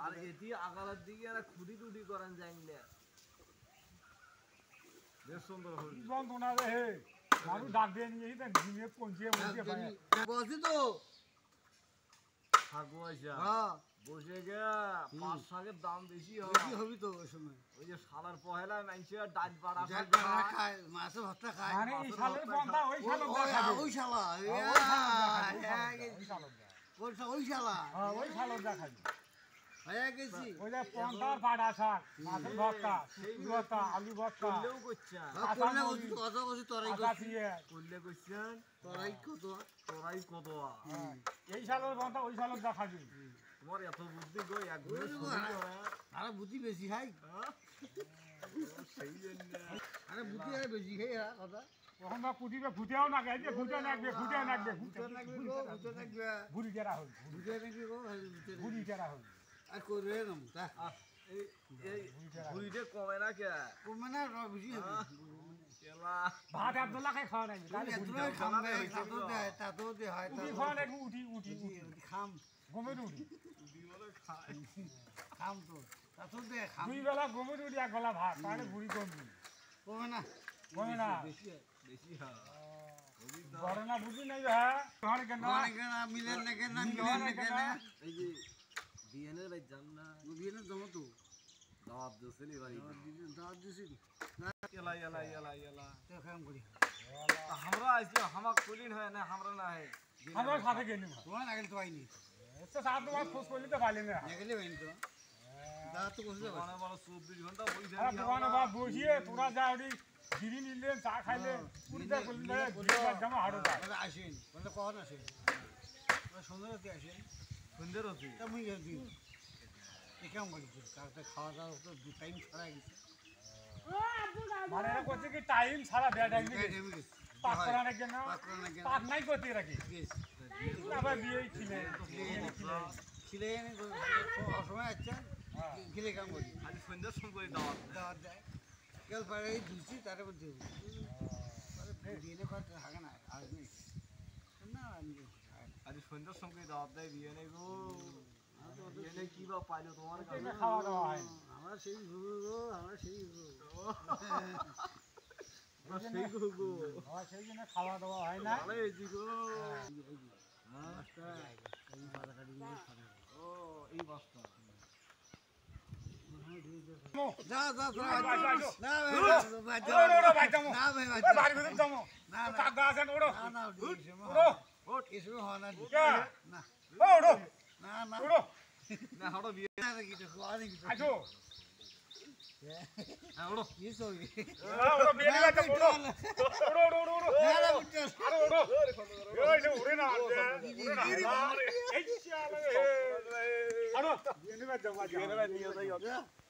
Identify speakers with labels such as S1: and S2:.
S1: আর এটি আগালার দিকে আর খুঁটি টুটি করেন যাইলে বেশ সুন্দর হল
S2: যন্ত্রণা রে হে মানুষ ডাক দিয়ে নিয়ে ঘুমিয়ে পৌঁছিয়ে বসে
S3: বলছি তো
S1: থাকবো আইসা
S3: হ্যাঁ
S1: বসে গিয়া পাঁচ শাকের দাম বেশি
S3: বেশি হবি তো ওই সময়
S1: ওই যে শালার পহেলা মাইছে ডাল পাড়া
S3: খায় মাছের ভর্তা খায়
S2: মানে এই শালের পন্থা ওই শালক দেখাবে
S3: ওই শালা ওই শালা
S2: ওই শালক দেখাবে
S3: হয়ে গেছি
S2: ওই যে পন্থার পাড়া শাক মাছের ভর্তা শুক্তি ভর্তা আলু ভর্তা
S1: করলেও করছেন
S3: করলে কত কছি তরাই
S1: করলে করছেন
S3: তরাই কত
S1: তোরাই কত
S2: এই শালের পন্থা ওই শালক দেখাবে
S1: তোমার এত বুদ্ধি গো একদম
S3: আরে বুদ্ধি বেশি খাই
S1: সেই জন্য
S3: আরে বুদ্ধি আরে বেশি খাই কথা
S2: তখন বা পুটিবে ফুটেও না গাইছে ফুটে নাকবে ফুটে নাকবে বুড়ি কেরা হল বুড়ি কেরা হল
S3: আর করবে না তা
S1: এই বুড়িতে কমে না কে
S3: কমে না বুঝি
S1: কেলা
S2: ভাত আব্দুল্লাহ খাই খাওয়া নাই তাহলে
S3: এত খামে তাতো দে হয়
S2: উঠি খাওয়া নাই উঠি উঠি
S3: খাম
S2: গমের উঠি
S3: খাম তো তাতো দে খাম
S2: দুই বেলা গমের উঠি এক বেলা ভাত তাহলে বুড়ি কমবি
S3: কমে না
S2: কমে না
S1: বেশি বেশি হ্যাঁ
S2: বড় না বুঝি নাই হ্যাঁ তোমার কেন
S3: মিলেন না কেন মিলেন না কেন
S1: এই যে বিয়েনের ভাই জান না
S3: বিয়েনের জমা তো
S1: দাওয়াত দিছিলি ভাই
S3: দাওয়াত দিছি
S1: এলা এলা এলা এলা
S3: তো কাম করি
S1: আমরা আইছিলাম হামাক কলিন হয় না আমরা না হয়
S2: আমরা সাথে গেলি
S3: তোমার আগে তো আইনি
S2: তো সাত তোমার খোঁজ করলি তো পাইলি না
S3: গেলে বাইনি তো দাওয়াত তো করতে
S1: দোকানে বড় 24 ঘন্টা বসে
S2: আরে দোকানে বা বসিয়ে তোরা যা ওই বিড়ি নিলেন চা খাইলেন পুরিটা করলেন বিড়িটা জামা হাড়ো যায়
S3: বলে আসেন বলে কখন আসেন বলে সন্ধ্যাতে আসেন
S1: সুন্দর হচ্ছে
S3: তা মুই গেছি এই কাম করি তারপরে খাওয়া দাওয়া তো দু টাইম ছাড়া গেছে
S2: মানে এটা করছে কি টাইম সারা দেয়া টাইম পাক করা নাকি না পাক নাই করতে রাখি আবার বিয়ে ছিলে
S3: ছিলে সময় আচ্ছা গেলে কাম করি
S1: আজ সন্ধ্যার সময় করে দাওয়াত
S3: দাওয়াত দেয় কেউ পারে দিচ্ছি তারপর দেবো দিনে কথা থাকে না আর নেই না
S1: আজ সন্ধ্যার সময় দাওয়াত দেয় বিয়ে নেই গো বিয়ে নেই কি বা পাইলো তোমার
S2: খাওয়া দাওয়া হয়
S3: আমার সেই গো আমার সেই গো
S1: সেই গো
S2: সেই জন্য খাওয়া দাওয়া হয় না
S1: ভালো হয়েছি গো ও এই বস্তা
S3: যা যা যা না ভাই না ভাই
S2: বাড়ি ভিতর যাবো
S3: না
S2: কাকা আছেন ওড়ো
S3: না না
S2: ওড়ো
S3: ওট এসব হয় না না
S2: ওড়ো
S3: না না
S2: ওড়ো
S1: না হড়ো বিয়ে
S3: না কিছু খাওয়ানি কিছু
S2: আজো
S1: হ্যাঁ ওড়ো
S3: কি সবই
S2: ওড়ো বিয়ে নিয়ে যাবো ওড়ো ওড়ো ওড়ো ওড়ো
S3: না না বুঝছো
S2: আরে ওড়ো ওই যে উড়ে না উড়ে না এই শালা আরে বিয়ে নিয়ে যাবো
S1: নিয়ে যাই